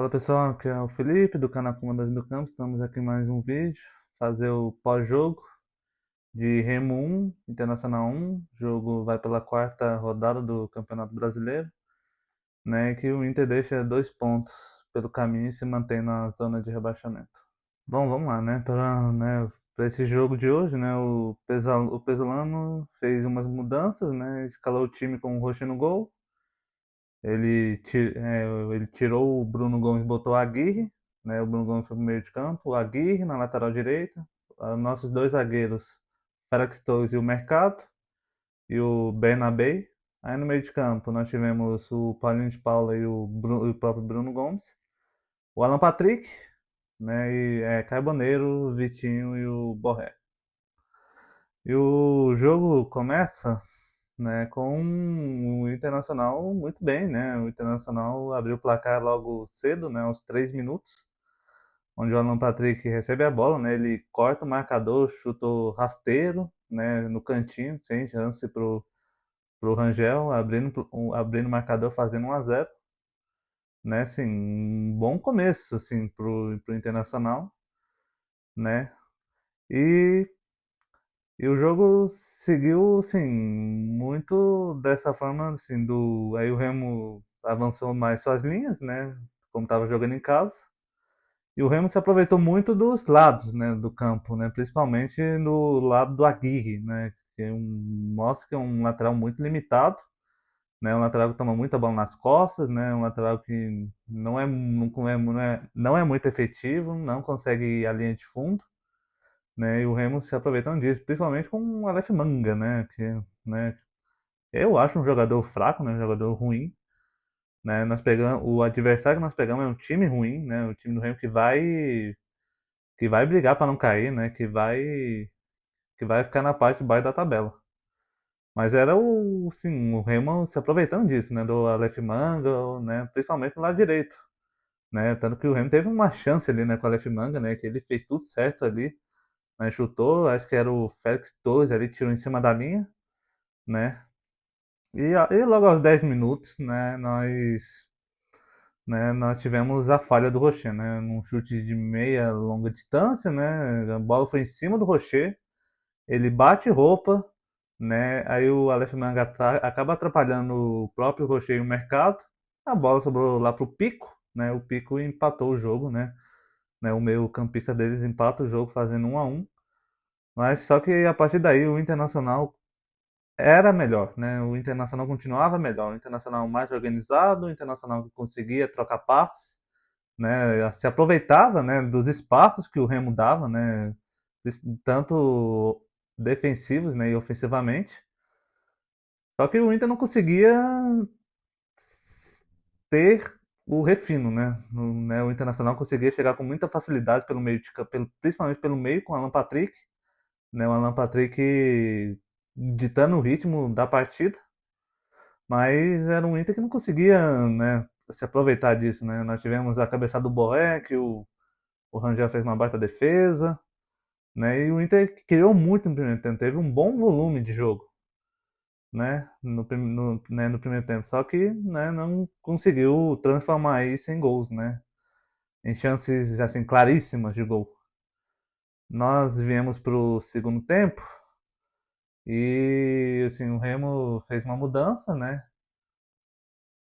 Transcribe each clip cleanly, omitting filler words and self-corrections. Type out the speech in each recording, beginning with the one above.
Fala pessoal, aqui é o Felipe do canal Comandante do Campo. Estamos aqui em mais um vídeo, fazer o pós-jogo de Remo 1, Internacional 1. O jogo vai pela quarta rodada do Campeonato Brasileiro, né? E que o Inter deixa 2 pontos pelo caminho e se mantém na zona de rebaixamento. Bom, vamos lá, né? Para esse jogo de hoje, né? O Pesolano fez umas mudanças, né? Escalou o time com o Rocher no gol. Ele tirou o Bruno Gomes e botou o Aguirre, né? O Bruno Gomes foi pro meio de campo, o Aguirre na lateral direita, nossos dois zagueiros, Félix Torres e o Mercado, e o Bernabé. Aí no meio de campo nós tivemos o Paulinho de Paula e o próprio Bruno Gomes, o Alan Patrick, né? E Carboneiro, o Vitinho e o Borré. E o jogo começa, né, com o Internacional muito bem, né? O Internacional abriu o placar logo cedo, né, aos 3 minutos, onde o Alan Patrick recebe a bola, né? Ele corta o marcador, chutou rasteiro, né, no cantinho, sem chance pro Rangel, abrindo o marcador, fazendo 1-0, né? Assim, um bom começo assim pro Internacional, né? E E o jogo seguiu, assim, muito dessa forma, assim, aí o Remo avançou mais suas linhas, né, como estava jogando em casa, e o Remo se aproveitou muito dos lados, né, do campo, né, principalmente no lado do Aguirre, né, mostra que é um lateral muito limitado, né, um lateral que toma muita bola nas costas, né, um lateral que não é muito efetivo, não consegue ir à linha de fundo, né? E o Remo se aproveitando disso, principalmente com o Aleph Manga, né? Né? Eu acho um jogador fraco, né? Um jogador ruim, né? O adversário que nós pegamos é um time ruim, né? O time do Remo que vai brigar para não cair, né? Que vai ficar na parte de baixo da tabela. Mas era o Remo se aproveitando disso, né? Do Aleph Manga, né? Principalmente no lado direito, né? Tanto que o Remo teve uma chance ali, né? Com o Aleph Manga, né? Que ele fez tudo certo ali, né? Chutou, acho que era o Félix Torres ali, tirou em cima da linha, né? E logo aos 10 minutos, nós tivemos a falha do Rocher, né? Num chute de meia longa distância, né? A bola foi em cima do Rocher, ele bate roupa, né? Aí o Aleph Manga acaba atrapalhando o próprio Rocher e o Mercado. A bola sobrou lá pro Pico, né? O Pico empatou o jogo, né? O meio-campista deles empata o jogo fazendo 1-1. Mas só que a partir daí o Internacional era melhor, né? O Internacional continuava melhor, o Internacional mais organizado, o Internacional que conseguia trocar passes, né? Se aproveitava, né, dos espaços que o Remo dava, né? Tanto defensivos, né, e ofensivamente. Só que o Inter não conseguia ter o refino, o Internacional conseguia chegar com muita facilidade pelo meio de campo, principalmente pelo meio com o Alan Patrick, né? O Alan Patrick ditando o ritmo da partida. Mas era um Inter que não conseguia, né, se aproveitar disso, né? Nós tivemos a cabeçada do Borré, que o Rangel fez uma baita defesa, né? E o Inter criou muito no primeiro tempo, teve um bom volume de jogo, né? No primeiro tempo, só que, né, não conseguiu transformar isso em gols, né? Em chances, assim, claríssimas de gol. Nós viemos para o segundo tempo e, assim, o Remo fez uma mudança, né?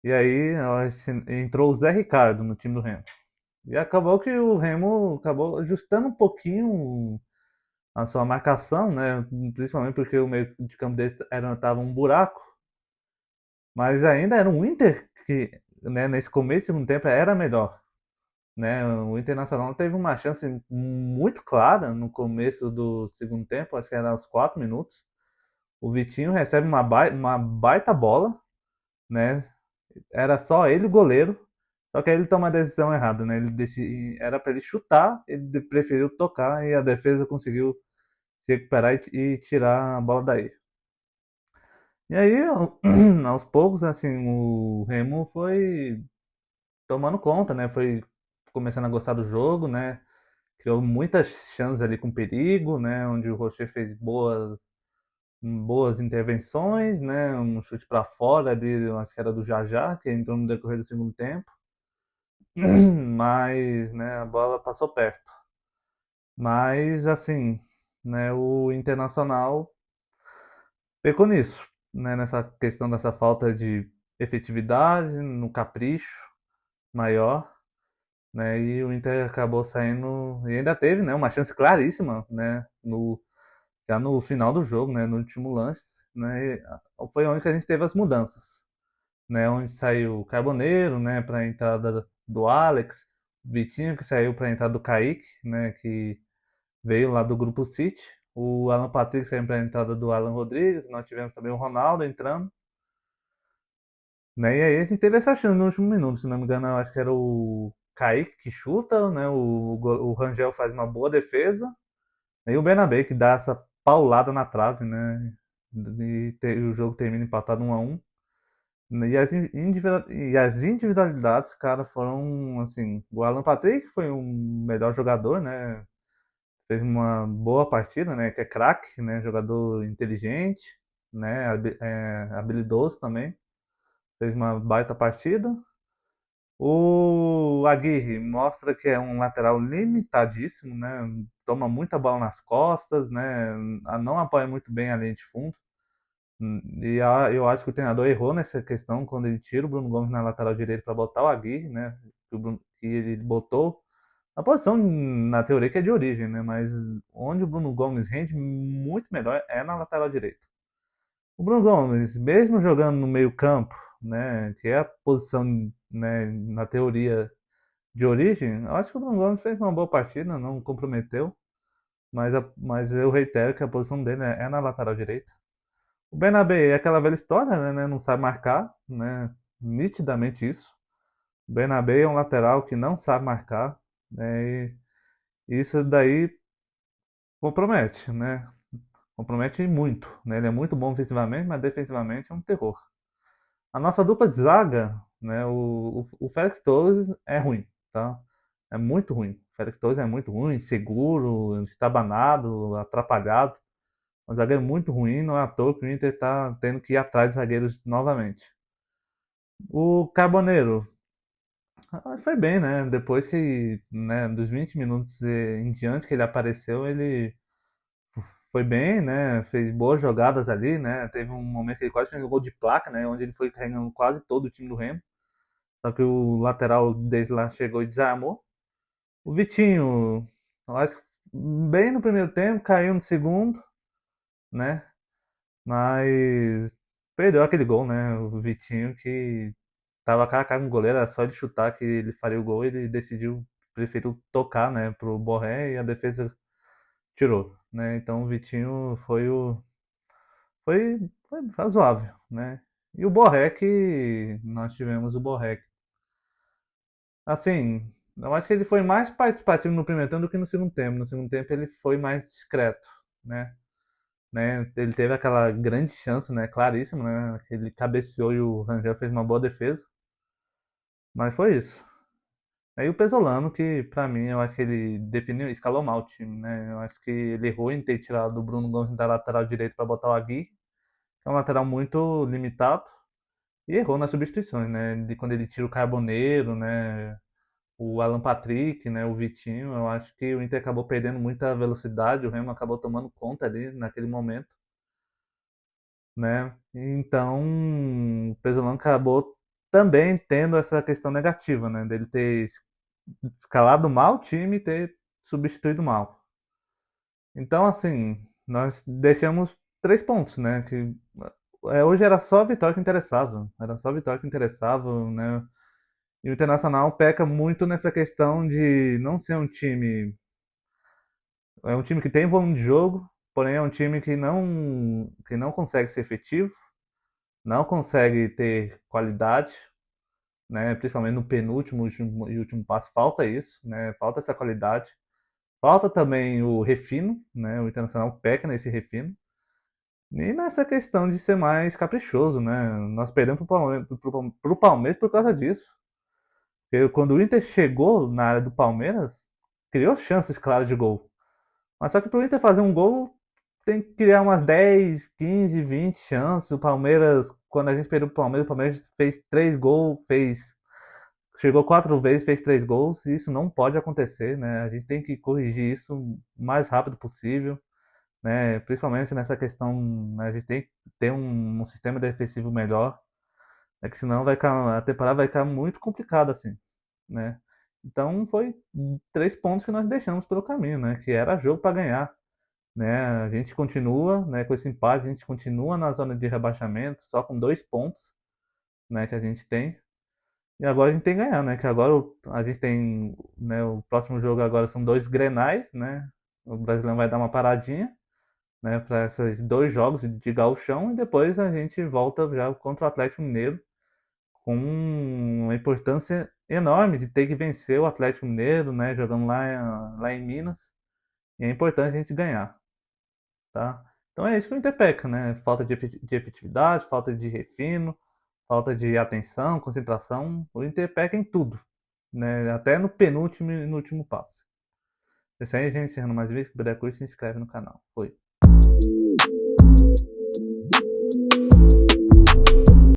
E aí entrou o Zé Ricardo no time do Remo. E acabou que o Remo acabou ajustando um pouquinho a sua marcação, né? Principalmente porque o meio de campo dele estava um buraco. Mas ainda era um Inter que, né, nesse começo do segundo tempo era melhor. Né? O Internacional teve uma chance muito clara no começo do segundo tempo, acho que era aos 4 minutos. O Vitinho recebe uma baita bola, né? Era só ele o goleiro. Só que aí ele toma a decisão errada, né? Era para ele chutar, ele preferiu tocar e a defesa conseguiu se recuperar e tirar a bola daí. E aí, aos poucos, assim, o Remo foi tomando conta, né? Foi começando a gostar do jogo, né? Criou muitas chances ali com perigo, né? Onde o Rocher fez boas intervenções, né? Um chute para fora ali, eu acho que era do Jajá, que entrou no decorrer do segundo tempo. mas, né, a bola passou perto. Mas, assim, né, o Internacional pecou nisso, né, nessa questão dessa falta de efetividade, no capricho maior, né, e o Inter acabou saindo, e ainda teve, né, uma chance claríssima, né, já no final do jogo, né, no último lance, né, foi onde que a gente teve as mudanças, né, onde saiu o Carboneiro, né, para a entrada do Alex, Vitinho que saiu para a entrada do Kaique, né, que veio lá do Grupo City, o Alan Patrick saiu para a entrada do Alan Rodrigues, nós tivemos também o Ronaldo entrando, né, e aí a gente teve essa chance no último minuto, se não me engano, eu acho que era o Kaique que chuta, né, o Rangel faz uma boa defesa, e o Bernabé que dá essa paulada na trave, né, e o jogo termina empatado 1-1. E as individualidades, cara, foram assim. O Alan Patrick foi um melhor jogador, né? Fez uma boa partida, né? Que é craque, né? Jogador inteligente, né? Habilidoso também. Fez uma baita partida. O Aguirre mostra que é um lateral limitadíssimo, né? Toma muita bola nas costas, né? Não apoia muito bem a linha de fundo. Eu acho que o treinador errou nessa questão quando ele tira o Bruno Gomes na lateral direita para botar o Aguirre, né? Que ele botou a posição na teoria que é de origem, né? Mas onde o Bruno Gomes rende muito melhor é na lateral direita. O Bruno Gomes, mesmo jogando no meio-campo, né? Que é a posição, né? Na teoria de origem, eu acho que o Bruno Gomes fez uma boa partida, não comprometeu. Mas eu reitero que a posição dele é na lateral direita. O Bernabé é aquela velha história, né? Não sabe marcar, né? Nitidamente isso. O Bernabé é um lateral que não sabe marcar, né? E isso daí compromete, né? Compromete muito, né? Ele é muito bom ofensivamente, mas defensivamente é um terror. A nossa dupla de zaga, né? O Félix Torres é ruim, tá? É muito ruim. O Félix Torres é muito ruim, inseguro, estabanado, atrapalhado. Um zagueiro muito ruim, não é à toa que o Inter está tendo que ir atrás de zagueiros novamente. O Carboneiro foi bem, né? Depois que, né, dos 20 minutos em diante que ele apareceu, ele foi bem, né? Fez boas jogadas ali, né? Teve um momento que ele quase fez um gol de placa, né? Onde ele foi carregando quase todo o time do Remo. Só que o lateral dele lá chegou e desarmou. O Vitinho, eu acho que bem no primeiro tempo, caiu no segundo, né? Mas perdeu aquele gol, né? O Vitinho que tava cara a cara com o goleiro, era só ele chutar que ele faria o gol, ele decidiu, preferiu tocar, né, pro Borré e a defesa tirou, né? Então o Vitinho foi razoável, né? E o Borré que nós tivemos o Borré. Assim, eu acho que ele foi mais participativo no primeiro tempo do que no segundo tempo. No segundo tempo ele foi mais discreto, né? Ele teve aquela grande chance, né? Claríssima, né? Que ele cabeceou e o Rangel fez uma boa defesa. Mas foi isso. Aí o Pesolano, que pra mim eu acho que ele definiu, escalou mal o time, né? Eu acho que ele errou em ter tirado o Bruno Gomes da lateral direita para botar o Agui, que é um lateral muito limitado, e errou nas substituições, né? De quando ele tira o Carboneiro, né? O Alan Patrick, né? O Vitinho, eu acho que o Inter acabou perdendo muita velocidade, o Remo acabou tomando conta ali naquele momento, né? Então, o Pesolano acabou também tendo essa questão negativa, né? Dele ter escalado mal o time e ter substituído mal. Então, assim, nós deixamos 3 pontos, né? Hoje era só a vitória que interessava. Era só a vitória que interessava, né? E o Internacional peca muito nessa questão de não ser um time. É um time que tem volume de jogo, porém é um time que não consegue ser efetivo, não consegue ter qualidade, né? Principalmente no penúltimo e último passo, falta isso, né? Falta essa qualidade. Falta também o refino, né? O Internacional peca nesse refino. E nessa questão de ser mais caprichoso, né? Nós perdemos pro Palmeiras por causa disso. Porque quando o Inter chegou na área do Palmeiras, criou chances claras de gol. Mas só que pro Inter fazer um gol, tem que criar umas 10, 15, 20 chances. O Palmeiras, quando a gente perdeu pro Palmeiras, o Palmeiras fez 3 gols, fez chegou 4 vezes, fez 3 gols, e isso não pode acontecer, né? A gente tem que corrigir isso o mais rápido possível, né? Principalmente nessa questão, né? A gente tem que ter um sistema defensivo melhor, é que senão a temporada vai ficar muito complicada assim, né? Então foi 3 pontos que nós deixamos pelo caminho, né? Que era jogo para ganhar, né? A gente continua, né? Com esse empate, a gente continua na zona de rebaixamento, só com 2 pontos, né? Que a gente tem. E agora a gente tem que ganhar, né? Que agora a gente tem, né? O próximo jogo agora são 2 Grenais, né? O Brasileirão vai dar uma paradinha, né? Para esses 2 jogos de gauchão e depois a gente volta já contra o Atlético Mineiro com uma importância enorme de ter que vencer o Atlético Mineiro, né? Jogando lá em Minas. E é importante a gente ganhar, tá? Então é isso que o Inter peca, né? Falta de efetividade, falta de refino, falta de atenção, concentração. O Inter peca em tudo, né? Até no penúltimo e no último passe. É isso aí, gente. Encerrando mais um vídeo. Se puder curtir, se inscreve no canal. Foi.